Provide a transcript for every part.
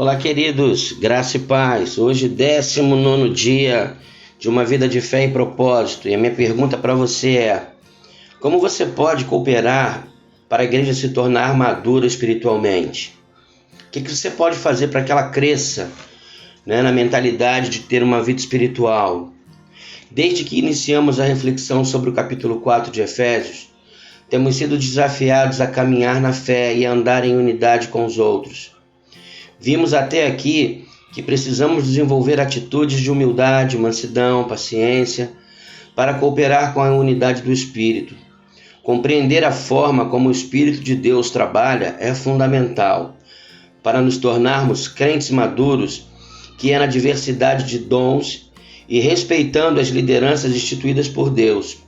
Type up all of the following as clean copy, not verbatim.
Olá, queridos, graça e paz. Hoje, 19º dia de uma vida de fé e propósito. E a minha pergunta para você é: como você pode cooperar para a igreja se tornar madura espiritualmente? O que você pode fazer para que ela cresça, na mentalidade de ter uma vida espiritual? Desde que iniciamos a reflexão sobre o capítulo 4 de Efésios, temos sido desafiados a caminhar na fé e a andar em unidade com os outros. Vimos até aqui que precisamos desenvolver atitudes de humildade, mansidão, paciência, para cooperar com a unidade do Espírito. Compreender a forma como o Espírito de Deus trabalha é fundamental para nos tornarmos crentes maduros, que é na diversidade de dons e respeitando as lideranças instituídas por Deus.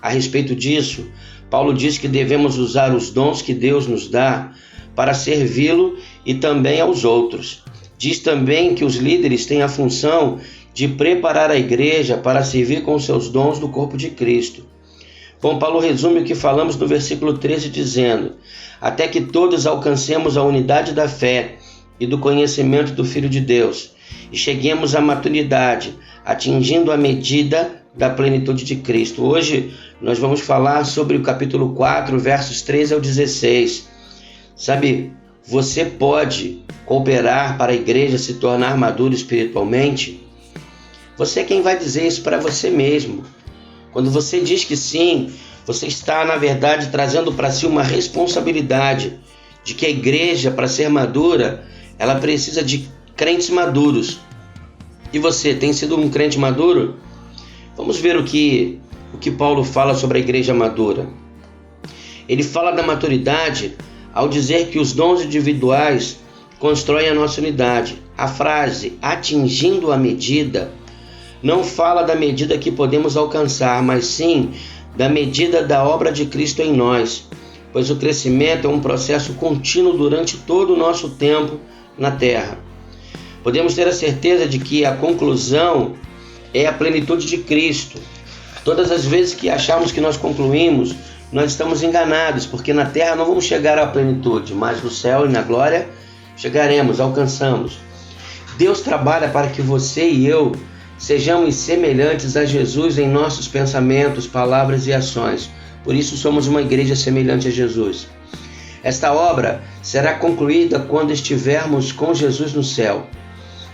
A respeito disso, Paulo diz que devemos usar os dons que Deus nos dá para servi-lo e também aos outros. Diz também que os líderes têm a função de preparar a igreja para servir com seus dons do corpo de Cristo. Bom, Paulo resume o que falamos no versículo 13, dizendo: até que todos alcancemos a unidade da fé e do conhecimento do Filho de Deus, e cheguemos à maturidade, atingindo a medida da plenitude de Cristo. Hoje nós vamos falar sobre o capítulo 4, versos 13 ao 16. Sabe, você pode cooperar para a igreja se tornar madura espiritualmente? Você é quem vai dizer isso para você mesmo. Quando você diz que sim, você está, na verdade, trazendo para si uma responsabilidade de que a igreja, para ser madura, ela precisa de crentes maduros. E você tem sido um crente maduro? Vamos ver o que Paulo fala sobre a igreja madura. Ele fala da maturidade ao dizer que os dons individuais constroem a nossa unidade. A frase atingindo a medida não fala da medida que podemos alcançar, mas sim da medida da obra de Cristo em nós, pois o crescimento é um processo contínuo durante todo o nosso tempo na terra. Podemos ter a certeza de que a conclusão é a plenitude de Cristo. Todas as vezes que acharmos que nós concluímos, nós estamos enganados, porque na terra não vamos chegar à plenitude, mas no céu e na glória chegaremos, alcançamos. Deus trabalha para que você e eu sejamos semelhantes a Jesus em nossos pensamentos, palavras e ações. Por isso somos uma igreja semelhante a Jesus. Esta obra será concluída quando estivermos com Jesus no céu.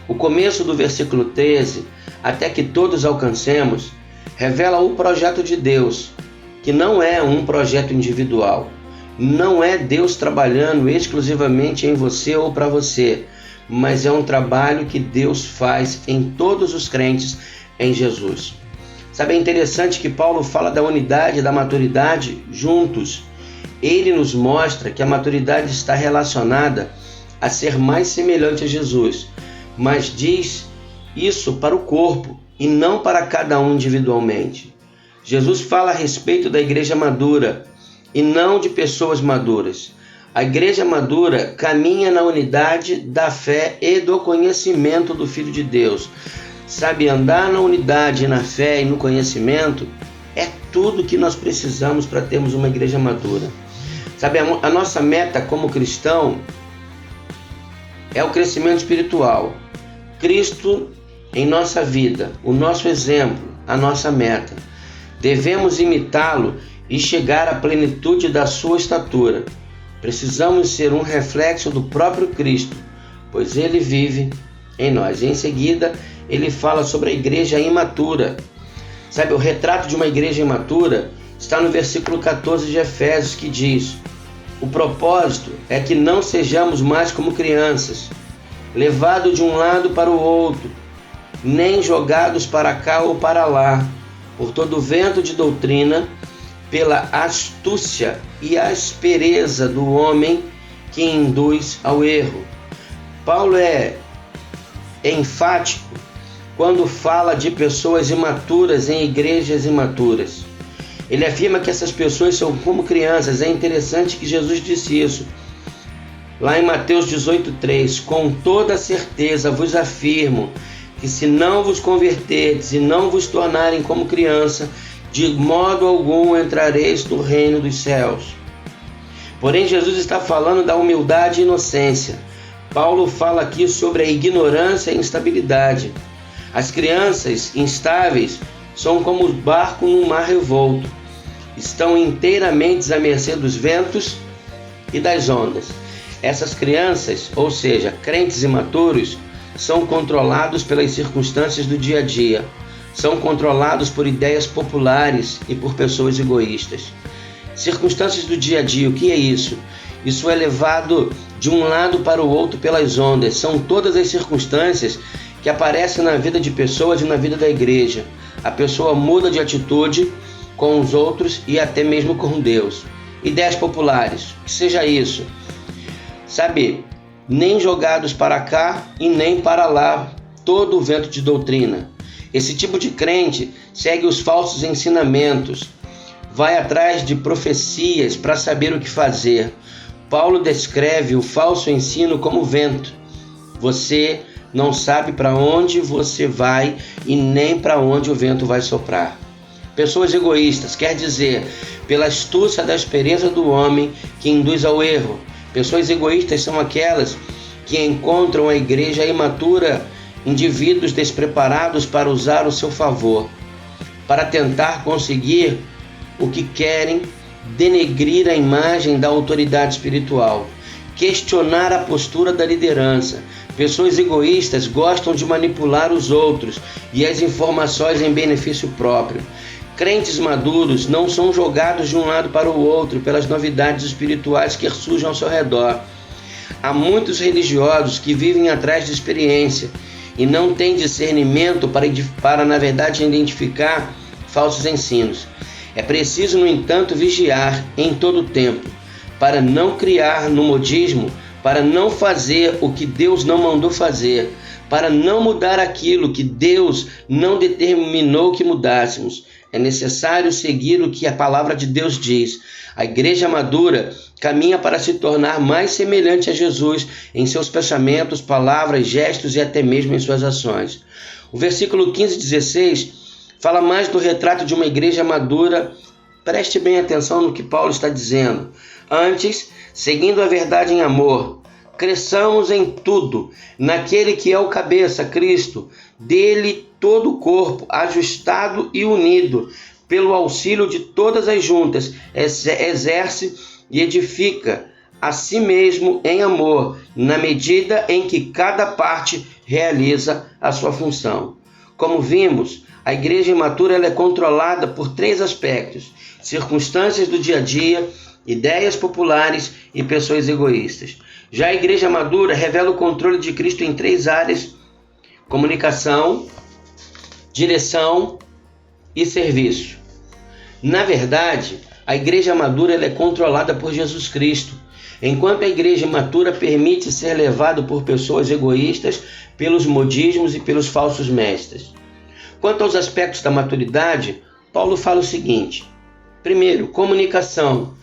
O começo do versículo 13, até que todos alcancemos, revela o projeto de Deus, que não é um projeto individual. Não é Deus trabalhando exclusivamente em você ou para você, mas é um trabalho que Deus faz em todos os crentes em Jesus. Sabe, é interessante que Paulo fala da unidade e da maturidade juntos. Ele nos mostra que a maturidade está relacionada a ser mais semelhante a Jesus, mas diz isso para o corpo e não para cada um individualmente. Jesus fala a respeito da igreja madura e não de pessoas maduras. A igreja madura caminha na unidade da fé e do conhecimento do Filho de Deus. Sabe, andar na unidade, na fé e no conhecimento é tudo que nós precisamos para termos uma igreja madura. Sabe, a nossa meta como cristão é o crescimento espiritual. Cristo em nossa vida, o nosso exemplo, a nossa meta. Devemos imitá-lo e chegar à plenitude da sua estatura. Precisamos ser um reflexo do próprio Cristo, pois ele vive em nós. E em seguida, ele fala sobre a igreja imatura. Sabe, o retrato de uma igreja imatura está no versículo 14 de Efésios, que diz: o propósito é que não sejamos mais como crianças, levados de um lado para o outro, nem jogados para cá ou para lá, por todo vento de doutrina, pela astúcia e aspereza do homem que induz ao erro. Paulo é enfático quando fala de pessoas imaturas em igrejas imaturas. Ele afirma que essas pessoas são como crianças. É interessante que Jesus disse isso. Lá em Mateus 18:3, com toda certeza vos afirmo que se não vos converterdes e não vos tornarem como criança, de modo algum entrareis no reino dos céus. Porém, Jesus está falando da humildade e inocência. Paulo fala aqui sobre a ignorância e instabilidade. As crianças instáveis são como o barco num mar revolto. Estão inteiramente à mercê dos ventos e das ondas. Essas crianças, ou seja, crentes imaturos, são controlados pelas circunstâncias do dia a dia. São controlados por ideias populares e por pessoas egoístas. Circunstâncias do dia a dia, o que é isso? Isso é levado de um lado para o outro pelas ondas. São todas as circunstâncias que aparecem na vida de pessoas e na vida da igreja. A pessoa muda de atitude com os outros e até mesmo com Deus. Ideias populares, que seja isso. Sabe, nem jogados para cá e nem para lá, todo o vento de doutrina. Esse tipo de crente segue os falsos ensinamentos, vai atrás de profecias para saber o que fazer. Paulo descreve o falso ensino como vento. Você não sabe para onde você vai e nem para onde o vento vai soprar. Pessoas egoístas, quer dizer, pela astúcia da aspereza do homem que induz ao erro. Pessoas egoístas são aquelas que encontram a igreja imatura, indivíduos despreparados para usar o seu favor, para tentar conseguir o que querem, denegrir a imagem da autoridade espiritual, questionar a postura da liderança. Pessoas egoístas gostam de manipular os outros e as informações em benefício próprio. Crentes maduros não são jogados de um lado para o outro pelas novidades espirituais que surgem ao seu redor. Há muitos religiosos que vivem atrás de experiência e não têm discernimento para na verdade, identificar falsos ensinos. É preciso, no entanto, vigiar em todo o tempo, para não criar no modismo, para não fazer o que Deus não mandou fazer, para não mudar aquilo que Deus não determinou que mudássemos. É necessário seguir o que a palavra de Deus diz. A igreja madura caminha para se tornar mais semelhante a Jesus em seus pensamentos, palavras, gestos e até mesmo em suas ações. O versículo 15 e 16 fala mais do retrato de uma igreja madura. Preste bem atenção no que Paulo está dizendo. Antes, seguindo a verdade em amor, cresçamos em tudo, naquele que é o cabeça, Cristo, dele todo o corpo, ajustado e unido, pelo auxílio de todas as juntas, exerce e edifica a si mesmo em amor, na medida em que cada parte realiza a sua função. Como vimos, a igreja imatura ela é controlada por três aspectos: circunstâncias do dia a dia, ideias populares e pessoas egoístas. Já a igreja madura revela o controle de Cristo em três áreas: comunicação, direção e serviço. Na verdade, a igreja madura ela é controlada por Jesus Cristo, enquanto a igreja imatura permite ser levado por pessoas egoístas, pelos modismos e pelos falsos mestres. Quanto aos aspectos da maturidade, Paulo fala o seguinte: primeiro, comunicação.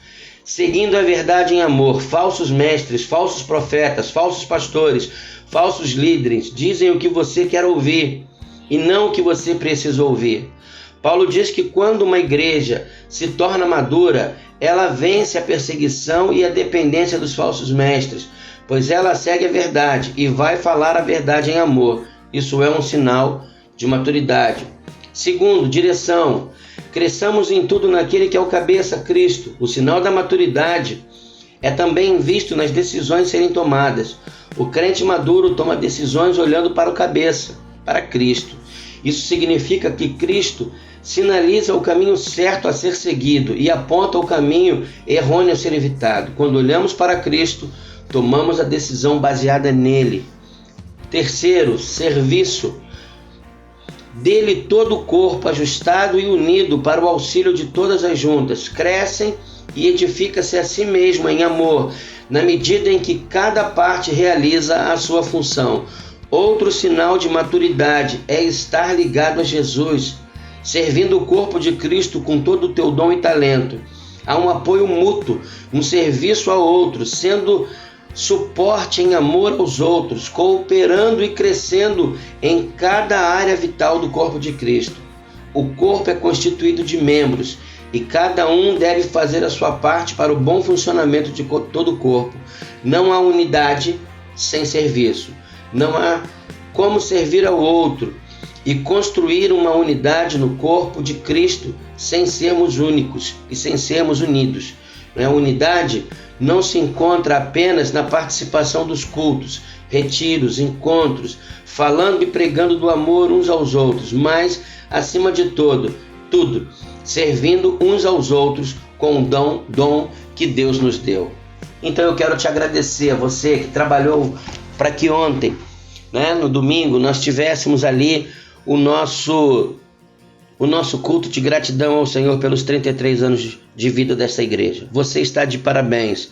Seguindo a verdade em amor, falsos mestres, falsos profetas, falsos pastores, falsos líderes dizem o que você quer ouvir e não o que você precisa ouvir. Paulo diz que quando uma igreja se torna madura, ela vence a perseguição e a dependência dos falsos mestres, pois ela segue a verdade e vai falar a verdade em amor. Isso é um sinal de maturidade. Segundo, direção. Cresçamos em tudo naquele que é o cabeça, Cristo. O sinal da maturidade é também visto nas decisões serem tomadas. O crente maduro toma decisões olhando para o cabeça, para Cristo. Isso significa que Cristo sinaliza o caminho certo a ser seguido e aponta o caminho errôneo a ser evitado. Quando olhamos para Cristo, tomamos a decisão baseada nele. Terceiro, serviço. Dele todo o corpo, ajustado e unido para o auxílio de todas as juntas, crescem e edifica-se a si mesmo em amor, na medida em que cada parte realiza a sua função. Outro sinal de maturidade é estar ligado a Jesus, servindo o corpo de Cristo com todo o teu dom e talento. Há um apoio mútuo, um serviço ao outro, sendo suporte em amor aos outros, cooperando e crescendo em cada área vital do corpo de Cristo. O corpo é constituído de membros e cada um deve fazer a sua parte para o bom funcionamento de todo o corpo. Não há unidade sem serviço. Não há como servir ao outro e construir uma unidade no corpo de Cristo sem sermos únicos e sem sermos unidos. A unidade não se encontra apenas na participação dos cultos, retiros, encontros, falando e pregando do amor uns aos outros, mas, acima de tudo, servindo uns aos outros com o dom que Deus nos deu. Então eu quero te agradecer a você que trabalhou para que ontem, no domingo, nós tivéssemos ali o nosso culto de gratidão ao Senhor pelos 33 anos de vida dessa igreja. Você está de parabéns,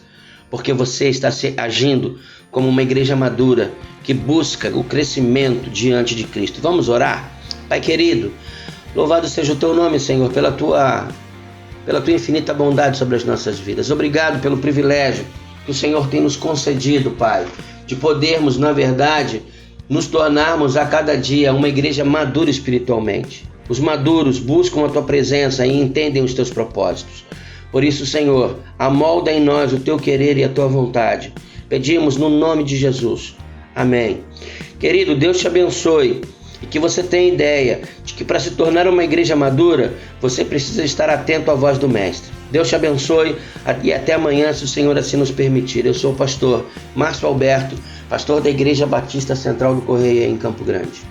porque você está agindo como uma igreja madura que busca o crescimento diante de Cristo. Vamos orar? Pai querido, louvado seja o teu nome, Senhor, pela tua infinita bondade sobre as nossas vidas. Obrigado pelo privilégio que o Senhor tem nos concedido, Pai, de podermos, na verdade, nos tornarmos a cada dia uma igreja madura espiritualmente. Os maduros buscam a tua presença e entendem os teus propósitos. Por isso, Senhor, amolda em nós o teu querer e a tua vontade. Pedimos no nome de Jesus. Amém. Querido, Deus te abençoe e que você tenha ideia de que para se tornar uma igreja madura, você precisa estar atento à voz do Mestre. Deus te abençoe e até amanhã, se o Senhor assim nos permitir. Eu sou o pastor Márcio Alberto, pastor da Igreja Batista Central do Correia em Campo Grande.